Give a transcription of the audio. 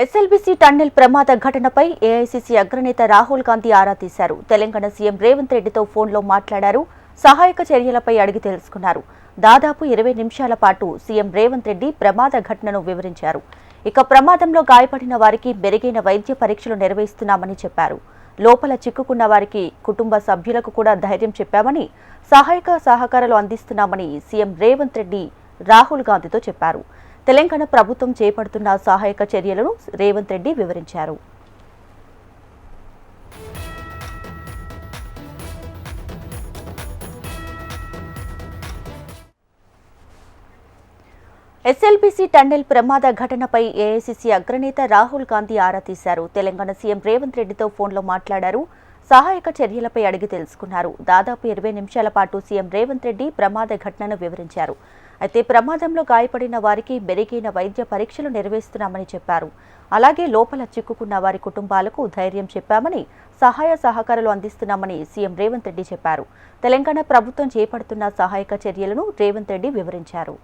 SLBC tunnel ప్రమాద ఘటనపై AICC అగ్రనేత రాహుల్ గాంధీ ఆరా తీశారు. తెలంగాణ సీఎం రేవంత్ రెడ్డితో ఫోన్లో మాట్లాడారు. సహాయక చర్యలపై అడిగి తెలుసుకున్నారు. దాదాపు 20 నిమిషాల పాటు సీఎం రేవంత్ రెడ్డి ప్రమాద ఘటనను వివరించారు. ఇక ప్రమాదంలో గాయపడిన వారికి మెరుగైన వైద్య పరీక్షలు నిర్వహిస్తున్నామని చెప్పారు. లోపల చిక్కుకున్న వారికి కుటుంబ సభ్యులకు కూడా ధైర్యం చెప్పామని, సహాయక సహకారాలు అందిస్తున్నామని సీఎం రేవంత్ రెడ్డి రాహుల్ గాంధీతో చెప్పారు. తెలంగాణ ప్రభుత్వం చేపడుతున్న సహాయక చర్యలను రేవంత్ రెడ్డి వివరించారు. ఎస్ఎల్బీసీ టన్నెల్ ప్రమాద ఘటనపై ఏఐసీసీ అగ్రనేత రాహుల్ గాంధీ ఆరా తీశారు. తెలంగాణ సీఎం రేవంత్ రెడ్డితో ఫోన్లో మాట్లాడారు. సహాయక చర్యలపై అడిగి తెలుసుకున్నారు. దాదాపు 20 నిమిషాల పాటు సీఎం రేవంత్ రెడ్డి ప్రమాద ఘటనను వివరించారు. అయితే ప్రమాదంలో గాయపడిన వారికి మెరుగైన వైద్య పరీక్షలు నిర్వహిస్తున్నామని చెప్పారు. అలాగే లోపల చిక్కుకున్న వారి కుటుంబాలకు ధైర్యం చెప్పామని, సహాయ సహకారాలు అందిస్తున్నామని సీఎం రేవంత్ రెడ్డి చెప్పారు. తెలంగాణ ప్రభుత్వం చేపడుతున్న సహాయక చర్యలను రేవంత్ రెడ్డి వివరించారు.